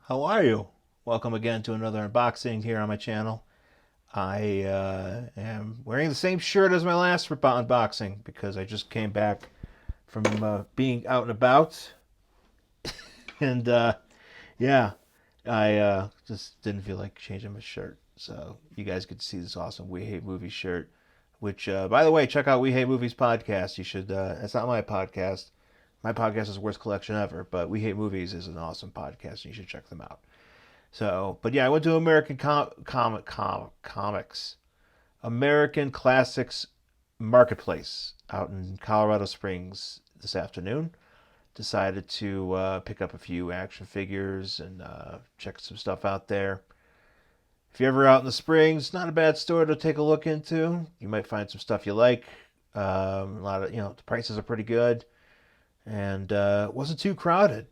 How are you? Welcome again to another unboxing here on my channel. I am wearing the same shirt as my last unboxing because I just came back from being out and about. And yeah, I just didn't feel like changing my shirt. So you guys could see this awesome We Hate Movies shirt, which, by the way, check out We Hate Movies podcast. You should, it's not my podcast. My podcast is the worst collection ever, but We Hate Movies is an awesome podcast, and you should check them out. So, but yeah, I went to Comics, American Classics Marketplace out in Colorado Springs this afternoon. Decided to pick up a few action figures and check some stuff out there. If you're ever out in the Springs, not a bad store to take a look into. You might find some stuff you like. A lot of, the prices are pretty good, and it wasn't too crowded.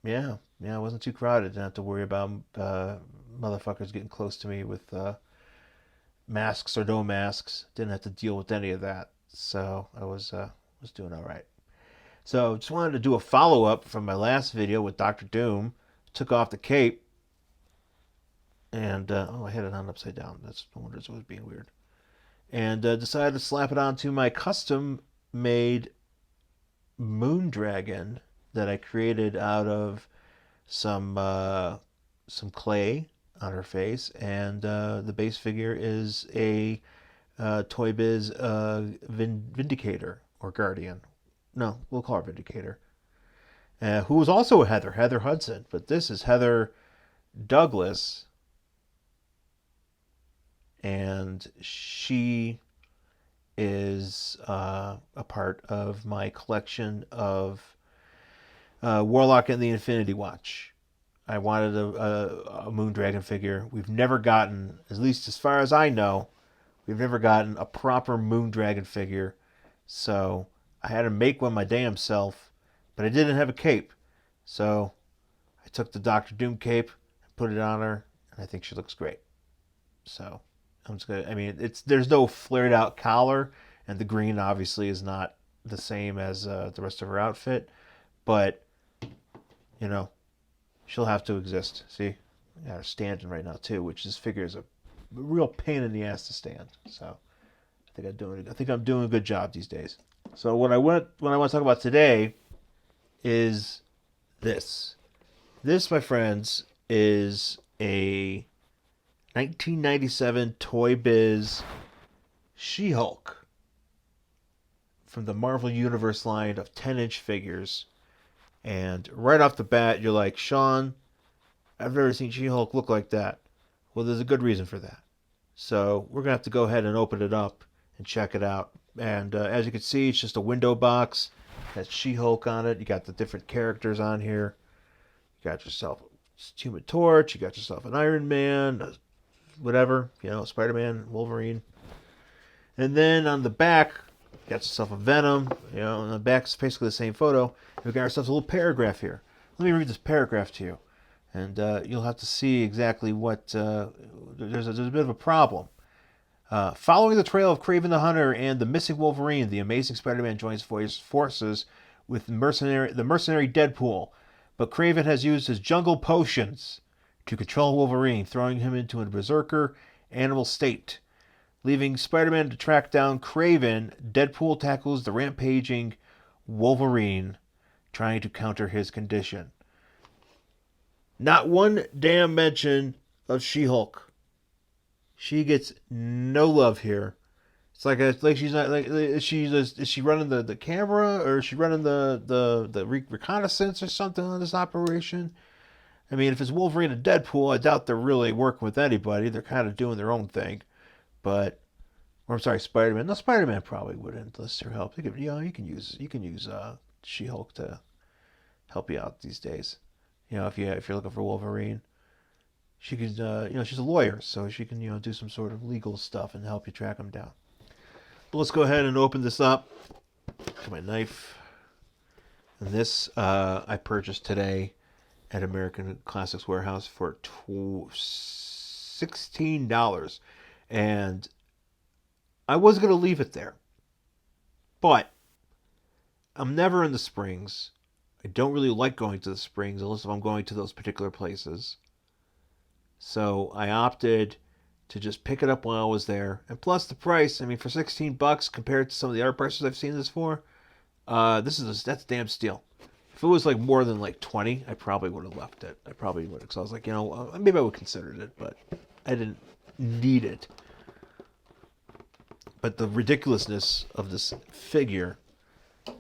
Yeah, it wasn't too crowded. Didn't have to worry about motherfuckers getting close to me with masks or no masks. Didn't have to deal with any of that. So I was doing all right. So just wanted to do a follow up from my last video with Doctor Doom. Took off the cape and I had it on upside down. That's no wonder it was being weird. And decided to slap it onto my custom made moon dragon that I created out of some clay on her face, and the base figure is a Toy Biz Vindicator or Guardian. No, we'll call her Vindicator. Who was also a Heather Hudson, but this is Heather Douglas, and she is a part of my collection of Warlock and the Infinity Watch. I wanted a Moon Dragon figure. We've never gotten, at least as far as I know, we've never gotten a proper Moon Dragon figure. So I had to make one my damn self, but I didn't have a cape. So I took the Doctor Doom cape and put it on her, and I think she looks great. So I'm just gonna. I mean, there's no flared out collar, and the green obviously is not the same as the rest of her outfit, but you know, she'll have to exist. See, I got her standing right now too, which this figure is a real pain in the ass to stand. So I think I'm doing a good job these days. So what I want to talk about today is this. This, my friends, is a 1997 Toy Biz She-Hulk from the Marvel Universe line of 10-inch figures. And right off the bat, you're like, Sean, I've never seen She-Hulk look like that. Well, there's a good reason for that. So we're going to have to go ahead and open it up and check it out. And as you can see, it's just a window box. It has She-Hulk on it. You got the different characters on here. You got yourself a Human Torch. You got yourself an Iron Man, whatever, Spider-Man, Wolverine. And then on the back, you got yourself a Venom. On the back is basically the same photo. We got ourselves a little paragraph here. Let me read this paragraph to you, and you'll have to see exactly what. There's a bit of a problem. Following the trail of Kraven the Hunter and the missing Wolverine, the Amazing Spider-Man joins forces with the mercenary Deadpool, but Kraven has used his jungle potions to control Wolverine, throwing him into a berserker animal state. Leaving Spider-Man to track down Kraven, Deadpool tackles the rampaging Wolverine, trying to counter his condition. Not one damn mention of She-Hulk. She gets no love here. It's like she's not like is she running the camera, or is she running the reconnaissance or something on this operation? I mean, if it's Wolverine and Deadpool, I doubt they're really working with anybody. They're kind of doing their own thing. But, or I'm sorry, Spider-Man. No, Spider-Man probably wouldn't enlist her help. You can use She-Hulk to help you out these days. If you're looking for Wolverine, she can. She's a lawyer, so she can do some sort of legal stuff and help you track him down. But let's go ahead and open this up. Got my knife. And this I purchased today at American Classics Warehouse for $16. And I was going to leave it there. But I'm never in the Springs. I don't really like going to the springs unless I'm going to those particular places. So I opted to just pick it up while I was there. And plus the price, I mean, for $16 compared to some of the other prices I've seen this for, that's damn steal. If it was like more than like 20, I probably would have left it. I probably would, because I was like, maybe I would consider it, but I didn't need it. But the ridiculousness of this figure,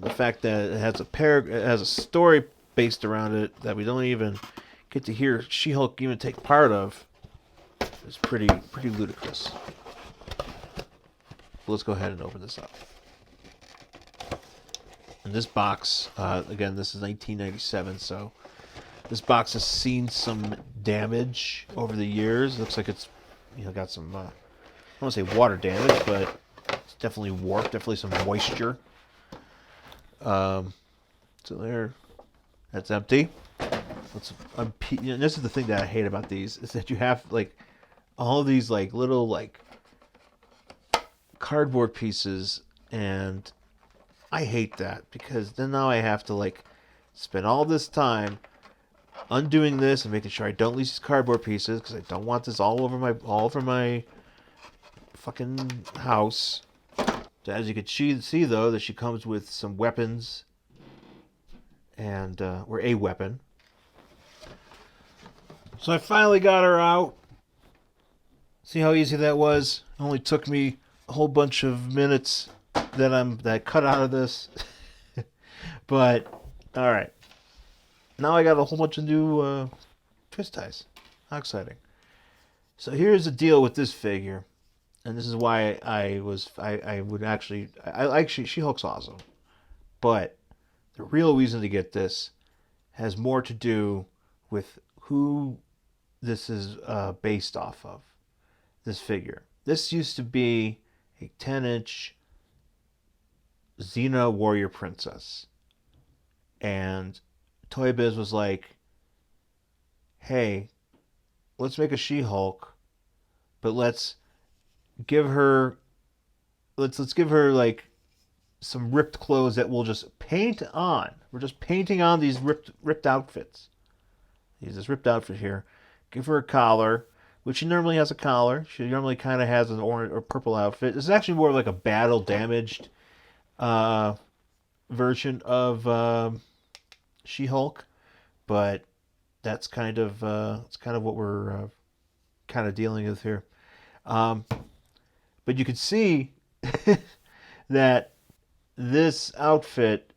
the fact that it has a story based around it that we don't even get to hear She-Hulk even take part of, is pretty ludicrous. Let's go ahead and open this up. And this box, again, this is 1997, so this box has seen some damage over the years. It looks like it's got some I don't want to say water damage, but it's definitely warped, definitely some moisture. So there, that's empty. This is the thing that I hate about these, is that you have like all these like little like cardboard pieces, and I hate that, because then now I have to like spend all this time undoing this and making sure I don't lose these cardboard pieces, because I don't want this all over my fucking house. So as you can see though, that she comes with some weapons, and or a weapon. So I finally got her out. See how easy that was? It only took me a whole bunch of minutes that I cut out of this. But all right, now I got a whole bunch of new twist ties. How exciting! So here's the deal with this figure, and this is why I would actually She-Hulk's awesome, but the real reason to get this has more to do with who this is based off of. This figure. This used to be a 10-inch Xena warrior princess, and Toy Biz was like, "Hey, let's make a She-Hulk, but let's give her like some ripped clothes that we'll just paint on. We're just painting on these ripped outfits. This ripped outfit here. Give her a collar." Which she normally has a collar. She normally kind of has an orange or purple outfit. This is actually more like a battle damaged version of She-Hulk, but that's kind of what we're kind of dealing with here. But you can see that this outfit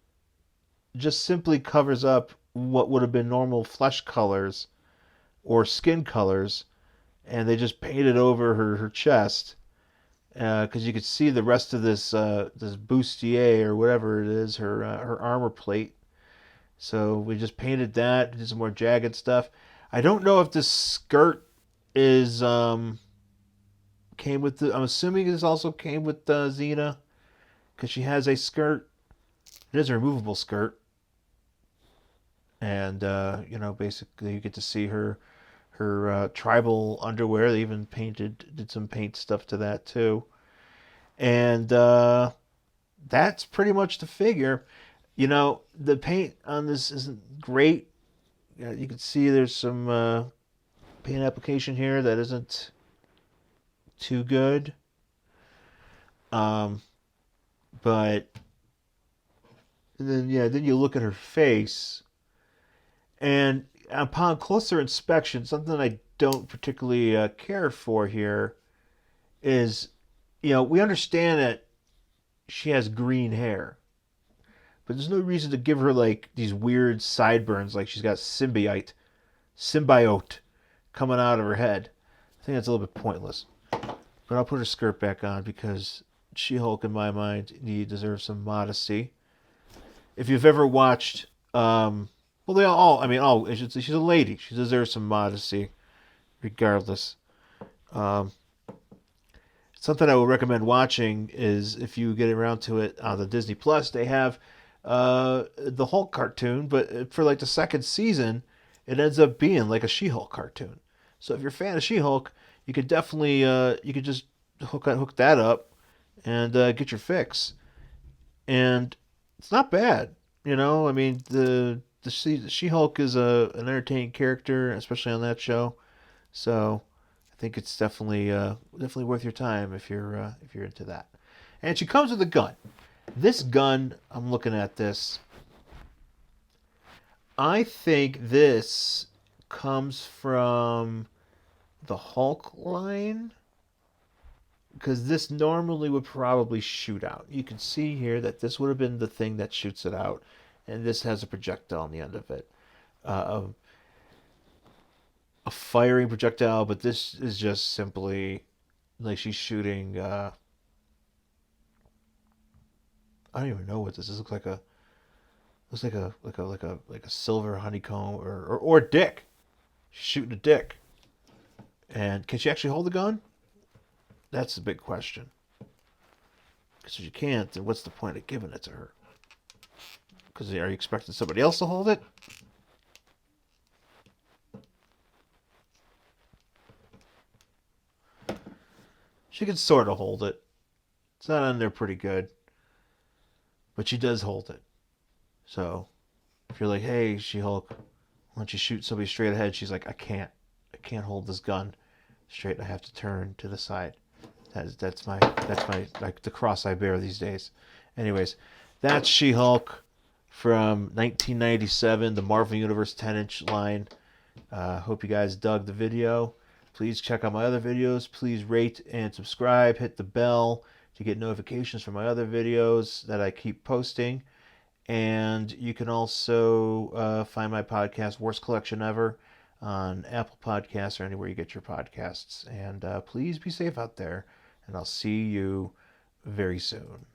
just simply covers up what would have been normal flesh colors or skin colors, and they just painted over her chest, because you could see the rest of this bustier or whatever it is, her armor plate. So we just painted that, did some more jagged stuff. I don't know if this skirt is came with the. I'm assuming this also came with Xena, because she has a skirt. It is a removable skirt, and basically you get to see her tribal underwear. They even did some paint stuff to that too. And that's pretty much the figure. The paint on this isn't great. You can see there's some paint application here that isn't too good. But then you look at her face, and upon closer inspection, something I don't particularly care for here is, we understand that she has green hair, but there's no reason to give her like these weird sideburns, like she's got symbiote coming out of her head. I think that's a little bit pointless. But I'll put her skirt back on, because She-Hulk, in my mind, deserves some modesty. If you've ever watched she's a lady. She deserves some modesty, regardless. Something I would recommend watching is, if you get around to it on the Disney Plus, they have the Hulk cartoon, but for like the second season, it ends up being like a She-Hulk cartoon. So if you're a fan of She-Hulk, you could definitely you could just hook that up and get your fix. And it's not bad. I mean, the She-Hulk is an entertaining character, especially on that show. So I think it's definitely worth your time if you're into that. And she comes with a gun. This gun, I'm looking at this. I think this comes from the Hulk line because this normally would probably shoot out. You can see here that this would have been the thing that shoots it out, and this has a projectile on the end of it. Uh, a firing projectile, but this is just simply like she's shooting. I don't even know what this is. It looks like a silver honeycomb or a dick. She's shooting a dick. And can she actually hold the gun? That's the big question. Because if you can't, then what's the point of giving it to her? Because are you expecting somebody else to hold it? She can sort of hold it. It's not on there pretty good. But she does hold it. So if you're like, hey, She-Hulk, why don't you shoot somebody straight ahead? She's like, I can't. I can't hold this gun straight. I have to turn to the side. That's my like the cross I bear these days. Anyways, that's She-Hulk from 1997, the Marvel Universe 10-inch line. Hope you guys dug the video. Please check out my other videos. Please rate and subscribe. Hit the bell to get notifications from my other videos that I keep posting. And you can also find my podcast, Worst Collection Ever, on Apple Podcasts or anywhere you get your podcasts. And please be safe out there. And I'll see you very soon.